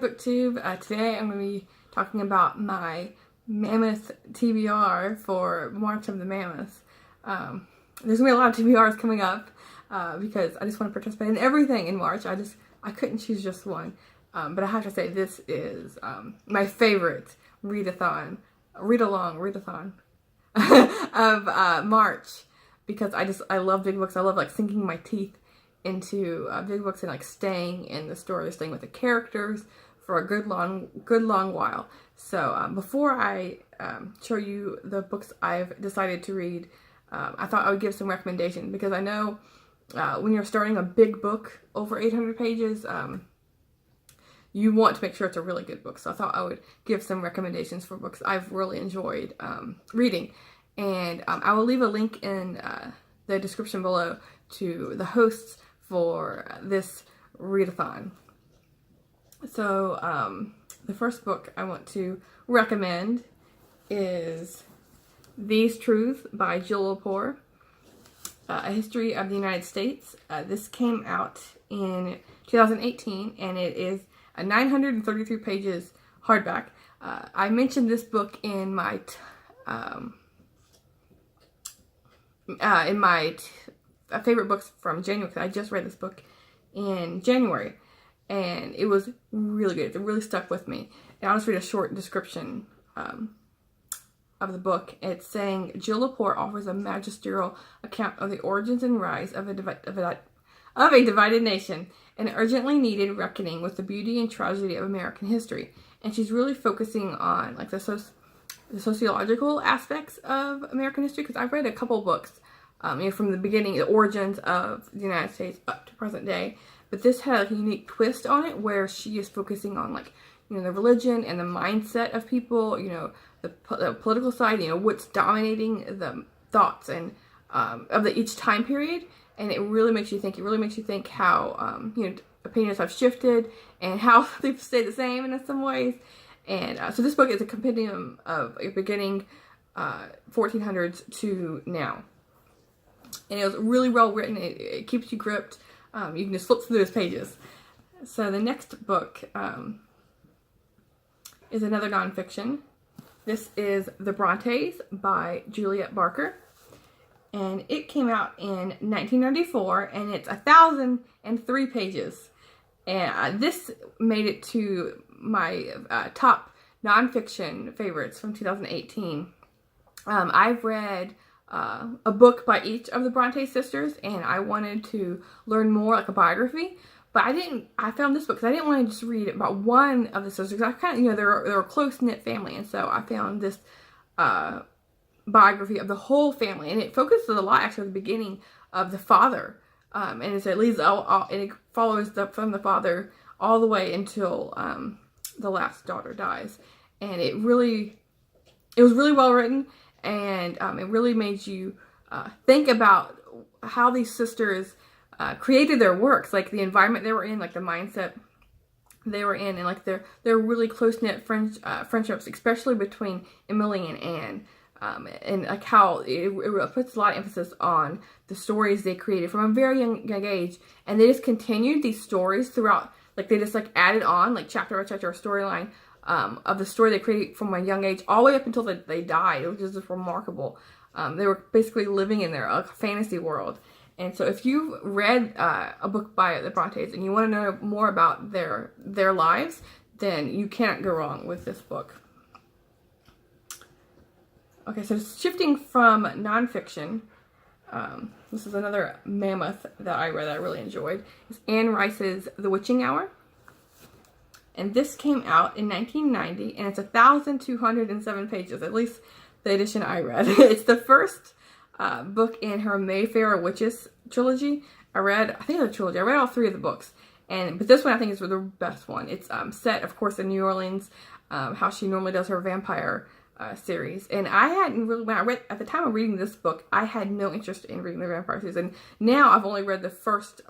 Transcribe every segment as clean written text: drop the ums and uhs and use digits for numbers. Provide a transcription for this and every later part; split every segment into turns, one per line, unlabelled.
Booktube. Today I'm going to be talking about my Mammoth TBR for March of the Mammoths. There's going to be a lot of TBRs coming up because I just want to participate in everything in March. I couldn't choose just one. But I have to say this is my favorite readathon of March, because I love big books. I love like sinking my teeth into big books and like staying in the story, staying with the characters for a good long while. So before I show you the books I've decided to read, I thought I would give some recommendations, because I know when you're starting a big book over 800 pages, you want to make sure it's a really good book. So I thought I would give some recommendations for books I've really enjoyed reading. And I will leave a link in the description below to the hosts for this readathon. So the first book I want to recommend is These Truths by Jill Lepore, A History of the United States. This came out in 2018, and it is a 933 pages hardback. I mentioned this book in my favorite books from January, because I just read this book in January, and it was really good. It really stuck with me. And I'll just read a short description of the book. It's saying, Jill Lepore offers a magisterial account of the origins and rise of a divided nation, an urgently needed reckoning with the beauty and tragedy of American history. And she's really focusing on like the sociological aspects of American history, because I've read a couple books from the beginning, the origins of the United States up to present day. But this had a unique twist on it, where she is focusing on like, the religion and the mindset of people, the political side, what's dominating the thoughts and of each time period. And it really makes you think. It really makes you think how, opinions have shifted and how they've stayed the same in some ways. And so this book is a compendium of beginning 1400s to now. And it was really well written. It keeps you gripped. You can just flip through those pages. So the next book is another nonfiction. This is The Brontes by Juliet Barker. And it came out in 1994, and it's 1,003 pages. And this made it to my top nonfiction favorites from 2018. I've read a book by each of the Bronte sisters, and I wanted to learn more, like a biography. But I found this book because I didn't want to just read about one of the sisters. I kind of, they're a close-knit family, and so I found this biography of the whole family, and it focuses a lot actually at the beginning of the father, and it leads and it follows from the father all the way until the last daughter dies. And it was really well written, and it really made you think about how these sisters created their works, like the environment they were in, like the mindset they were in, and like their really close-knit friendships, especially between Emily and Anne. And like how it puts a lot of emphasis on the stories they created from a very young age, and they just continued these stories throughout. Like they just like added on like chapter by chapter storyline of the story they created from a young age all the way up until they died. It was just remarkable. They were basically living in their fantasy world. And so if you've read a book by the Brontes and you want to know more about their lives, then you can't go wrong with this book. Okay, so shifting from nonfiction, this is another mammoth that I read that I really enjoyed. It's Anne Rice's The Witching Hour. And this came out in 1990, and it's 1,207 pages, at least the edition I read. It's the first book in her Mayfair Witches trilogy. I read all three of the books. But this one I think is the best one. It's set, of course, in New Orleans, how she normally does her vampire series. And I hadn't really, at the time of reading this book, I had no interest in reading the vampire series. And now I've only read the first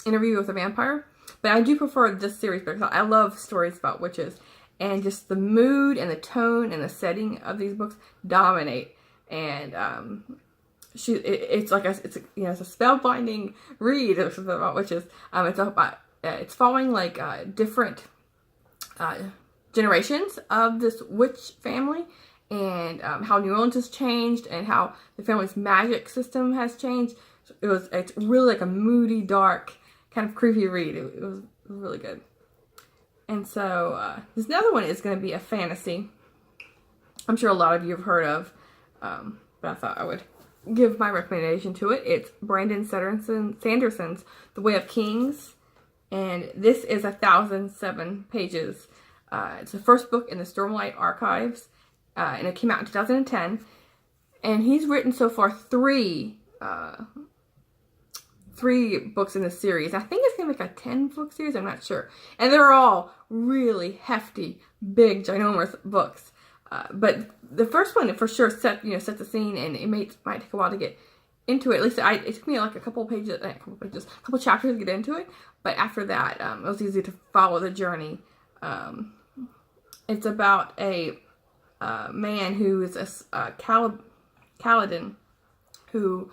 Interview with a Vampire. But I do prefer this series because I love stories about witches. And just the mood and the tone and the setting of these books dominate. And it's a spellbinding read about witches. It's following like different generations of this witch family, and how New Orleans has changed, and how the family's magic system has changed. It's really like a moody, dark, kind of creepy read. It was really good. And so this another one is going to be a fantasy. I'm sure a lot of you have heard of, but I thought I would give my recommendation to it. It's Brandon Sanderson's The Way of Kings, and this is 1,007 pages. It's the first book in the Stormlight Archives, and it came out in 2010. And he's written so far three books in the series. I think it's going to be like a 10-book series. I'm not sure. And they're all really hefty, big, ginormous books. But the first one for sure set the scene, and it might take a while to get into it. At least it took me like a couple chapters to get into it. But after that, it was easy to follow the journey. It's about a man who is a Kaladin, who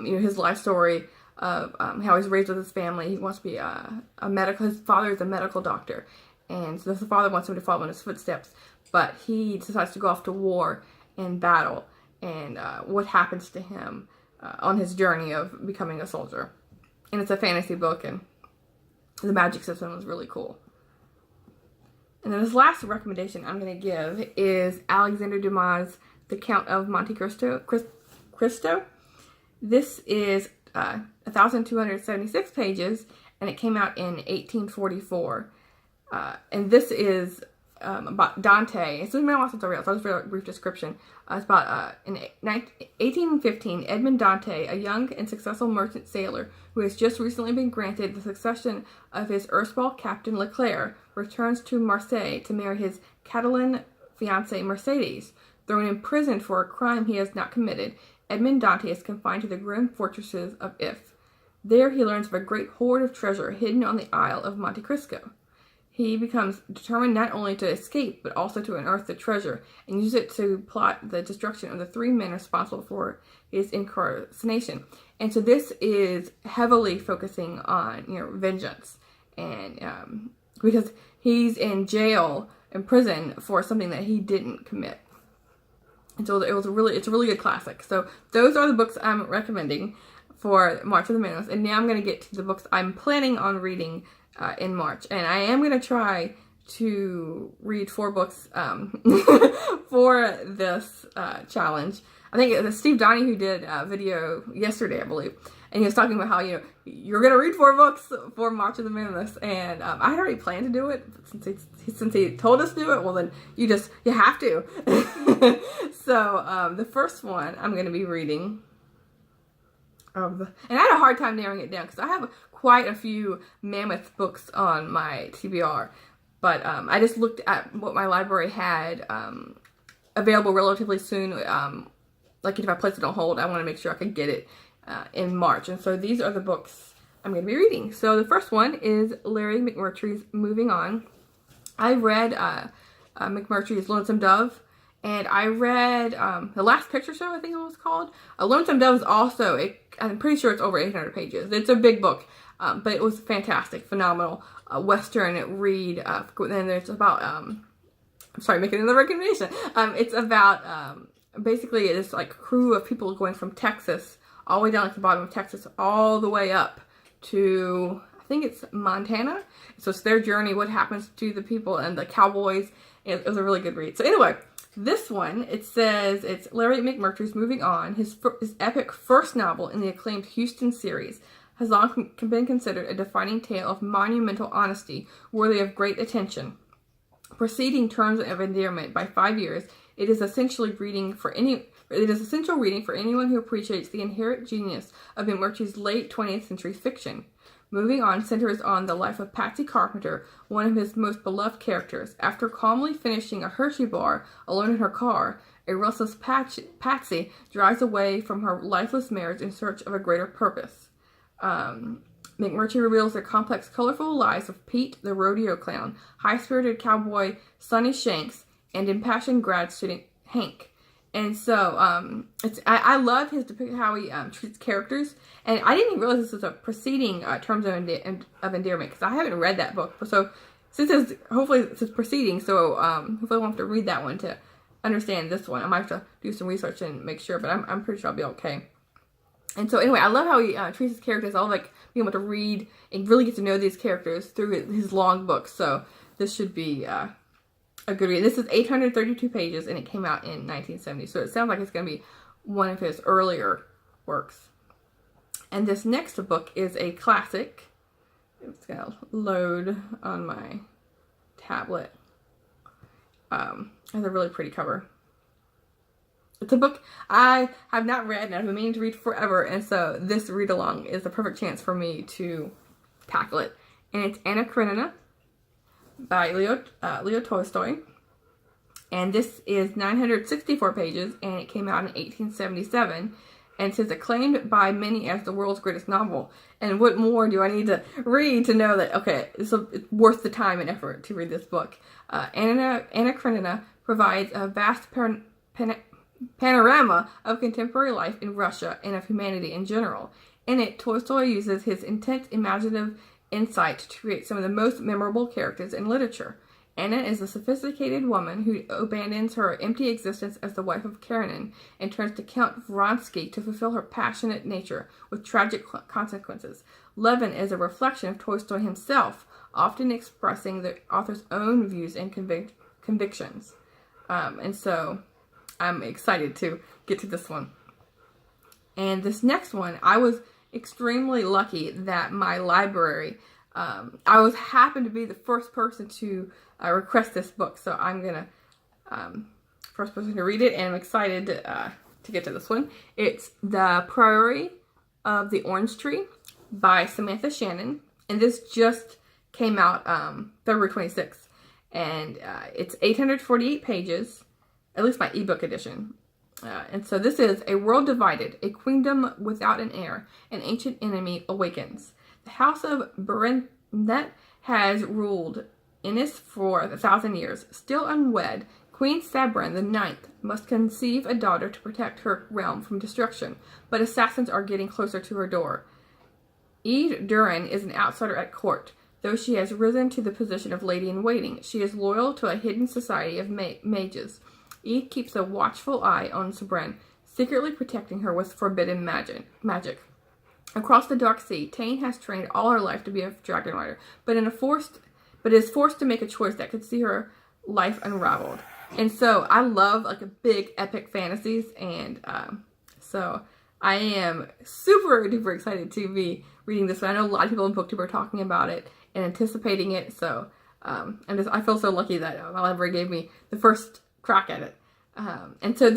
his life story of how he's raised with his family. He wants to be a medical. His father is a medical doctor, and so the father wants him to follow in his footsteps. But he decides to go off to war and battle, and what happens to him on his journey of becoming a soldier. And it's a fantasy book, and the magic system was really cool. And then this last recommendation I'm going to give is Alexander Dumas' The Count of Monte Cristo. This is 1,276 pages, and it came out in 1844. And this is about Dante. It's been a while since I read it, so I'll just read a brief description. It's about, in 1815, Edmond Dante, a young and successful merchant sailor who has just recently been granted the succession of his erstwhile captain Leclerc, returns to Marseille to marry his Catalan fiancée Mercedes. Thrown in prison for a crime he has not committed, Edmond Dante is confined to the grim fortresses of If. There he learns of a great hoard of treasure hidden on the Isle of Monte Cristo. He becomes determined not only to escape, but also to unearth the treasure and use it to plot the destruction of the three men responsible for his incarceration. And so this is heavily focusing on, vengeance. And because he's in jail, in prison, for something that he didn't commit. And so it's a really good classic. So those are the books I'm recommending for March of the Mammoths. And now I'm going to get to the books I'm planning on reading in March. And I am going to try to read 4 books for this challenge. I think it was Steve Donahue did a video yesterday, I believe. And he was talking about how, you're going to read 4 books for March of the Mammoths. And I had already planned to do it. Since he told us to do it, well then you have to. So the first one I'm going to be reading. And I had a hard time narrowing it down because I have quite a few Mammoth books on my TBR. But I just looked at what my library had available relatively soon. Like if I placed it on hold, I want to make sure I could get it in March. And so these are the books I'm going to be reading. So the first one is Larry McMurtry's Moving On. I read McMurtry's Lonesome Dove. And I read The Last Picture Show, I think it was called. Lonesome Dove is also, I'm pretty sure it's over 800 pages. It's a big book, but it was fantastic, phenomenal Western read. Then there's about, I'm sorry, making another recommendation. It's about basically this crew of people going from Texas, all the way down at the bottom of Texas, all the way up to, I think it's Montana. So it's their journey, what happens to the people and the cowboys. It was a really good read. So anyway, this one, it says it's Larry McMurtry's Moving On. His epic first novel in the acclaimed Houston series has long been considered a defining tale of monumental honesty worthy of great attention. Preceding Terms of Endearment by 5 years, it is essential reading for anyone who appreciates the inherent genius of McMurtry's late 20th century fiction. Moving On centers on the life of Patsy Carpenter, one of his most beloved characters. After calmly finishing a Hershey bar alone in her car, a restless Patsy drives away from her lifeless marriage in search of a greater purpose. McMurtry reveals the complex, colorful lives of Pete, the rodeo clown, high-spirited cowboy Sonny Shanks, and impassioned grad student Hank. And so, I love his depiction, how he treats characters. And I didn't even realize this was a preceding Terms of Endearment, because I haven't read that book. So since it's, hopefully it's proceeding, so hopefully I won't have to read that one to understand this one. I might have to do some research and make sure, but I'm pretty sure I'll be okay. And so anyway, I love how he treats his characters. I love like being able to read and really get to know these characters through his long books. So this should be a good read. This is 832 pages, and it came out in 1970. So it sounds like it's going to be one of his earlier works. And this next book is a classic. It's going to load on my tablet. It has a really pretty cover. It's a book I have not read and I've been meaning to read forever, and so this read-along is the perfect chance for me to tackle it. And it's Anna Karenina by Leo Tolstoy. And this is 964 pages, and it came out in 1877. And it's acclaimed by many as the world's greatest novel. And what more do I need to read to know that, okay, it's worth the time and effort to read this book? Anna Karenina provides a vast panorama of contemporary life in Russia and of humanity in general. In it, Tolstoy uses his intense imaginative insight to create some of the most memorable characters in literature. Anna is a sophisticated woman who abandons her empty existence as the wife of Karenin and turns to Count Vronsky to fulfill her passionate nature with tragic consequences. Levin is a reflection of Tolstoy himself, often expressing the author's own views and convictions. And so I'm excited to get to this one. And this next one, I was extremely lucky that my library, I happened to be the first person to request this book. So I'm going to, first person to read it, and I'm excited to get to this one. It's The Priory of the Orange Tree by Samantha Shannon. And this just came out February 26th. And it's 848 pages, at least my ebook edition. And so this is: a world divided, a queendom without an heir, an ancient enemy awakens. The house of Brontes has ruled Innis for 1,000 years. Still unwed, Queen Sabran the Ninth must conceive a daughter to protect her realm from destruction, but assassins are getting closer to her door. Ede Durin is an outsider at court. Though she has risen to the position of lady-in-waiting, she is loyal to a hidden society of mages. Ede keeps a watchful eye on Sabran, secretly protecting her with forbidden magic. Across the dark sea, Tane has trained all her life to be a dragon rider, but is forced to make a choice that could see her life unraveled. And so I love like a big epic fantasies, and so I am super duper excited to be reading this one. I know a lot of people in BookTube are talking about it and anticipating it, so I feel so lucky that my library gave me the first crack at it. And so it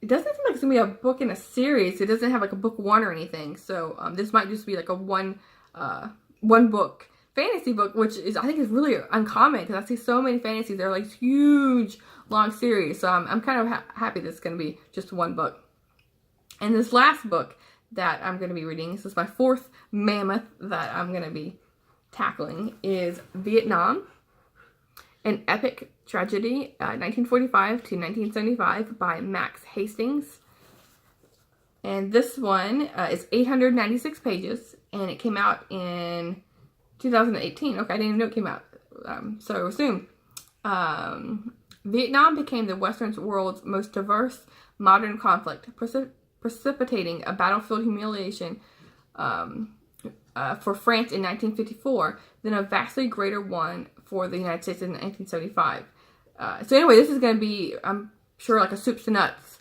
doesn't seem like it's gonna be a book in a series. It doesn't have like a book one or anything. So this might just be like a one book fantasy book, which I think is really uncommon because I see so many fantasies. They're like huge long series. So I'm kind of happy that it's gonna be just one book. And this last book that I'm gonna be reading, this is my fourth mammoth that I'm gonna be tackling, is Vietnam: An Epic Tragedy, 1945 to 1975 by Max Hastings. And this one is 896 pages, and it came out in 2018. Okay, I didn't even know it came out so soon. Vietnam became the Western world's most diverse modern conflict, precipitating a battlefield humiliation for France in 1954, then a vastly greater one for the United States in 1975. So anyway, this is going to be, I'm sure, like a soup to nuts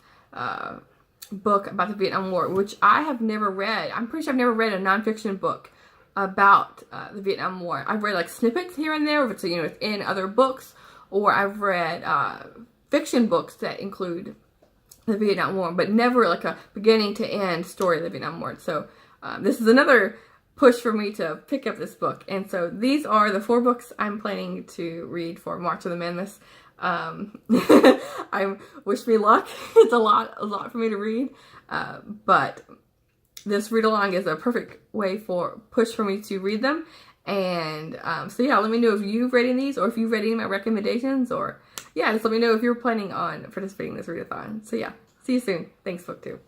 book about the Vietnam War, which I have never read. I'm pretty sure I've never read a nonfiction book about the Vietnam War. I've read like snippets here and there, if it's, it's in other books, or I've read fiction books that include the Vietnam War, but never like a beginning to end story of the Vietnam War. So this is another push for me to pick up this book. And so these are the 4 books I'm planning to read for March of the Mammoths. I wish me luck. It's a lot for me to read, but this read along is a perfect way push for me to read them. And so yeah, let me know if you've read any of these, or if you've read any of my recommendations, or yeah, just let me know if you're planning on participating in this readathon. So yeah, see you soon. Thanks, BookTube.